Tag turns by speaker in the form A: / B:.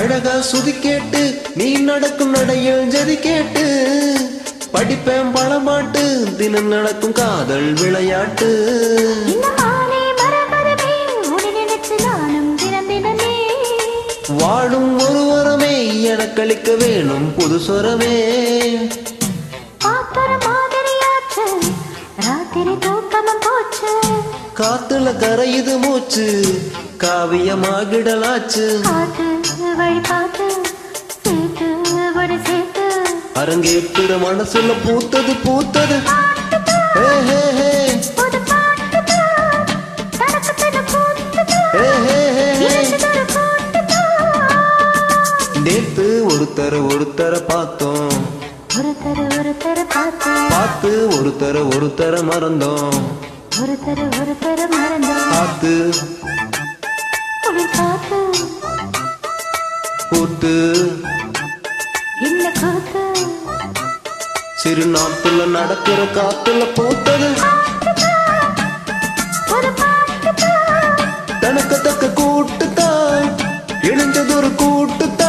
A: அழகா சுதி கேட்டு நீ நடக்கும் நடையில் ஜதி கேட்டு படிப்பேன் பழமாட்டு தினம் நடக்கும் காதல் விளையாட்டு. வாழும் ஒரு வரமே எனக்களிக்க வேணும் புது சொரமே. காத்துல கரையுது மூச்சு காவியமாகிடலாச்சு. அரங்கேற்ற மனசுல பூத்தது பூத்தது. நேத்து ஒருத்தர பார்த்தோம், பார்த்து ஒருத்தர மறந்தோம். பார்த்து கூத்து சிறு நாட்டுல நடக்கிற காத்துல பூத்தது. தனக்கு தக்க கூட்டுத்தான் இணைஞ்சது ஒரு கூட்டுத்தான்.